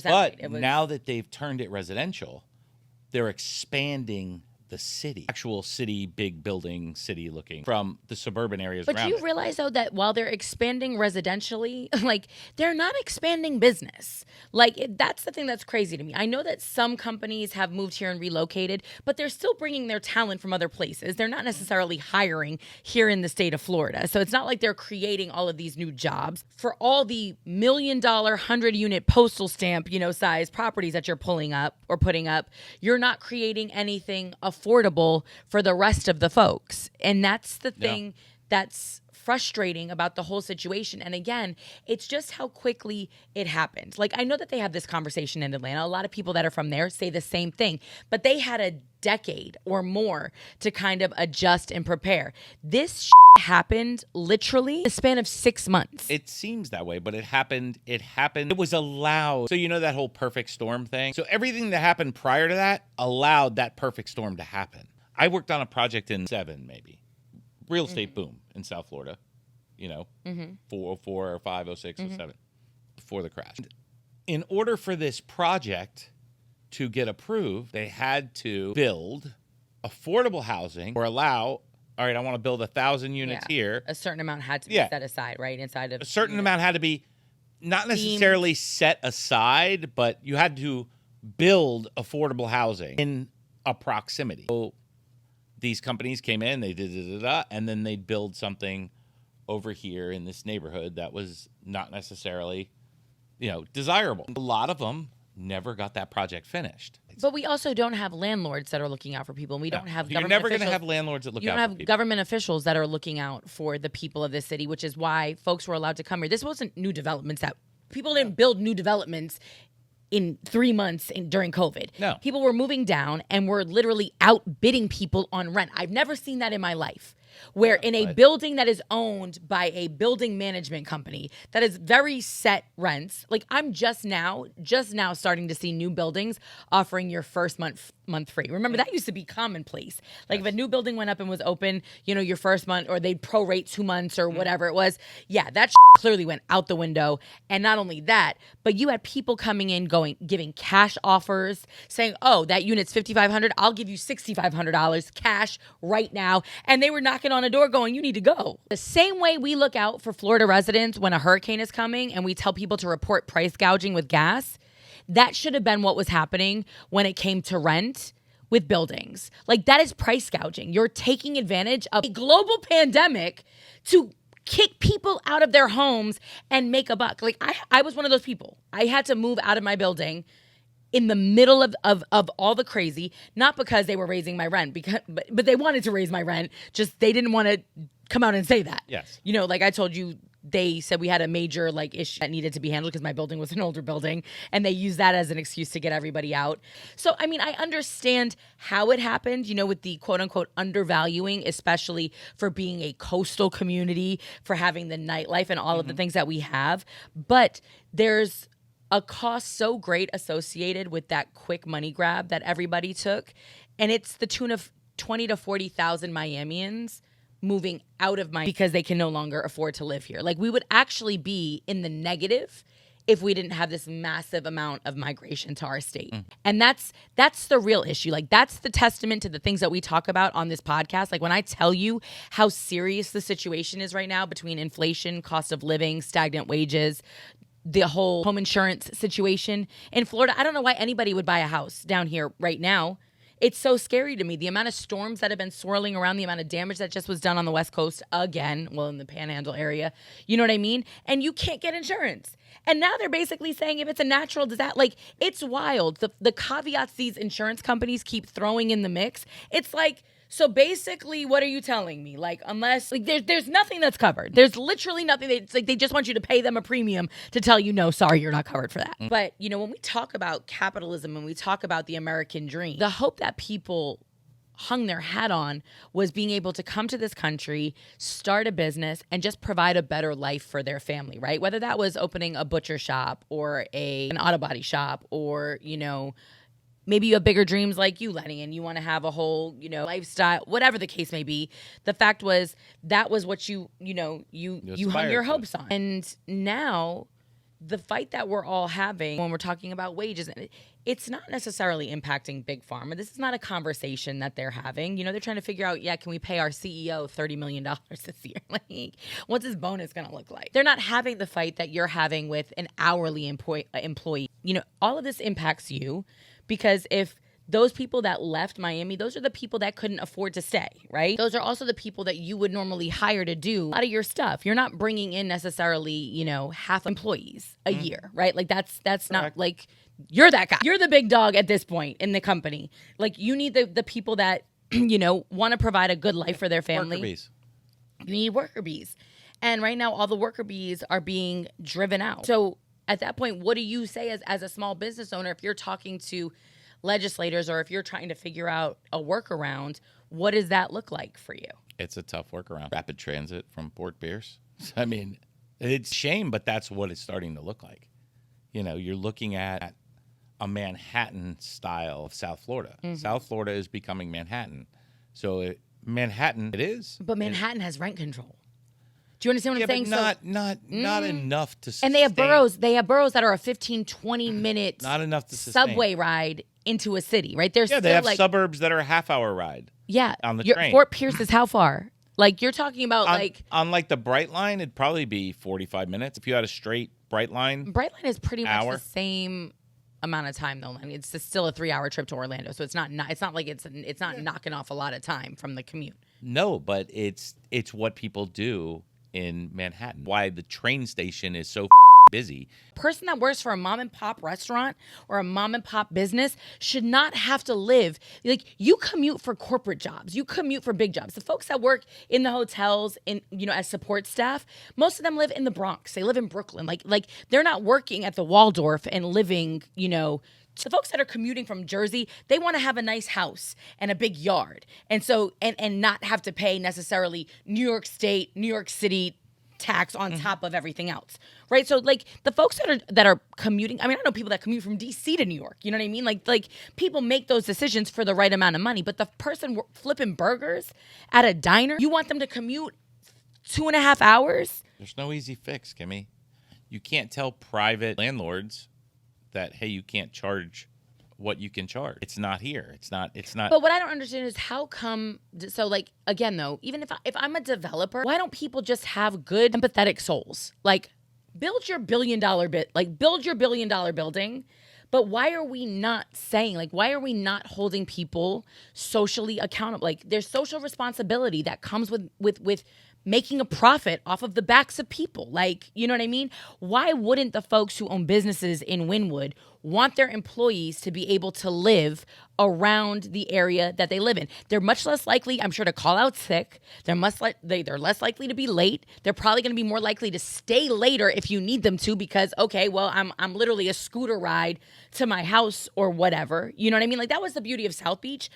But now that they've turned it residential, they're expanding the city, actual city, big building, city looking from the suburban areas around it. But you realize, though, that while they're expanding residentially, like, they're not expanding business. Like, that's the thing that's crazy to me. I know that some companies have moved here and relocated, but they're still bringing their talent from other places. They're not necessarily hiring here in the state of Florida. So it's not like they're creating all of these new jobs. For all the $1 million, 100-unit postal stamp, size properties that you're putting up, you're not creating anything affordable for the rest of the folks. And that's the thing that's frustrating about the whole situation. And again, it's just how quickly it happened. Like, I know that they have this conversation in Atlanta. A lot of people that are from there say the same thing, but they had a decade or more to kind of adjust and prepare. This happened literally in the span of 6 months. It seems that way, but it happened. It was allowed. So that whole perfect storm thing. So everything that happened prior to that allowed that perfect storm to happen. I worked on a project in 2007, maybe. Real estate boom in South Florida, 404 or 506 or 7 before the crash. In order for this project to get approved, they had to build affordable housing or allow, all right, I want to build 1,000 units here. A certain amount had to be set aside, right? Inside of a certain amount had to be not necessarily set aside, but you had to build affordable housing in a proximity. So these companies came in, they did and then they'd build something over here in this neighborhood that was not necessarily, desirable. A lot of them never got that project finished. But we also don't have landlords that are looking out for people. And we don't have government You're never going to have landlords that look out for people. You don't have government officials that are looking out for the people of this city, which is why folks were allowed to come here. This wasn't new developments. That people didn't build new developments in 3 months during COVID. No. People were moving down and were literally outbidding people on rent. I've never seen that in my life. Where in a building that is owned by a building management company that is very set rents, like I'm just now starting to see new buildings offering your first month free. Remember, that used to be commonplace. Like if a new building went up and was open, your first month, or they'd prorate 2 months or whatever it was. Yeah, that clearly went out the window. And not only that, but you had people coming in giving cash offers, saying, oh, that unit's $5,500. I'll give you $6,500 cash right now. And they were knocking on a door going, you need to go. The same way we look out for Florida residents when a hurricane is coming and we tell people to report price gouging with gas, that should have been what was happening when it came to rent with buildings. Like, that is price gouging. You're taking advantage of a global pandemic to kick people out of their homes and make a buck. Like, I was one of those people. I had to move out of my building in the middle of all the crazy, not because they were raising my rent, but they wanted to raise my rent, just they didn't want to come out and say that. Yes. Like I told you, they said we had a major issue that needed to be handled because my building was an older building, and they used that as an excuse to get everybody out. So, I mean, I understand how it happened, with the quote unquote undervaluing, especially for being a coastal community, for having the nightlife and all of the things that we have. But there's a cost so great associated with that quick money grab that everybody took. And it's the tune of 20 to 40,000 Miamians moving out of Miami because they can no longer afford to live here. Like, we would actually be in the negative if we didn't have this massive amount of migration to our state. And that's the real issue. Like, that's the testament to the things that we talk about on this podcast. Like, when I tell you how serious the situation is right now between inflation, cost of living, stagnant wages, the whole home insurance situation in Florida, I don't know why anybody would buy a house down here right now. It's so scary to me. The amount of storms that have been swirling around, the amount of damage that just was done on the West Coast again, well, in the Panhandle area, you know what I mean? And you can't get insurance. And now they're basically saying if it's a natural disaster, like, it's wild. The caveats these insurance companies keep throwing in the mix, it's like, so basically, what are you telling me? Like, unless, like, there's nothing that's covered. There's literally nothing. It's like they just want you to pay them a premium to tell you, no, sorry, you're not covered for that. But, when we talk about capitalism and we talk about the American dream, the hope that people hung their hat on was being able to come to this country, start a business, and just provide a better life for their family, right? Whether that was opening a butcher shop or an auto body shop, or, maybe you have bigger dreams like you, Lenny, and you want to have a whole, lifestyle, whatever the case may be. The fact was that was what you hung your hopes on. And now the fight that we're all having when we're talking about wages, it's not necessarily impacting big pharma. This is not a conversation that they're having. They're trying to figure out, can we pay our CEO $30 million this year? Like, what's his bonus going to look like? They're not having the fight that you're having with an hourly employee. All of this impacts you because if those people that left Miami, those are the people that couldn't afford to stay, right? Those are also the people that you would normally hire to do a lot of your stuff. You're not bringing in necessarily, half employees a year, right? Like that's not like you're that guy. You're the big dog at this point in the company. Like you need the people that, want to provide a good life for their family. Worker bees. You need worker bees. And right now all the worker bees are being driven out. So at that point, what do you say as a small business owner if you're talking to legislators or if you're trying to figure out a workaround? What does that look like for you? It's a tough workaround. Rapid transit from Port Pierce. I mean, it's a shame, but that's what it's starting to look like. You're looking at a Manhattan style of South Florida. Mm-hmm. South Florida is becoming Manhattan. So Manhattan, it is. But Manhattan has rent control. Do you understand what I'm saying? But not enough to sustain. And they have boroughs. They have boroughs that are a 15, 20-minute not enough to sustain. Subway ride into a city, right? There's they have suburbs that are a half-hour ride. Yeah, on the train. Fort Pierce is how far? Like you're talking about on like the Bright Line, it'd probably be 45 minutes if you had a straight Bright Line. Bright Line is pretty much the same amount of time though. I mean, it's still a 3-hour trip to Orlando, so it's not like it's not knocking off a lot of time from the commute. No, but it's what people do in Manhattan. Why the train station is so busy. Person that works for a mom and pop restaurant or a mom and pop business should not have to live like you commute for corporate jobs. You commute for big jobs. The folks that work in the hotels as support staff, most of them live in the Bronx. They live in Brooklyn. Like they're not working at the Waldorf and living, the folks that are commuting from Jersey, they want to have a nice house and a big yard. And so and not have to pay necessarily New York State, New York City tax on top of everything else, right? So like the folks that are commuting, I mean, I know people that commute from DC to New York, you know what I mean? Like people make those decisions for the right amount of money, but the person flipping burgers at a diner, you want them to commute 2.5 hours? There's no easy fix, Kimmy. You can't tell private landlords that, hey, you can't charge what you can charge. It's not here. It's not. But what I don't understand is how come, so like, again though, even if I'm a developer, why don't people just have good, empathetic souls? Like build your $1 billion building. But why are we not saying, like, why are we not holding people socially accountable? Like there's social responsibility that comes with making a profit off of the backs of people. Like, you know what I mean? Why wouldn't the folks who own businesses in Wynwood want their employees to be able to live around the area that they live in? They're much less likely, I'm sure, to call out sick. They're less likely to be late. They're probably going to be more likely to stay later if you need them to because, okay, well, I'm literally a scooter ride to my house or whatever. You know what I mean? Like that was the beauty of South Beach.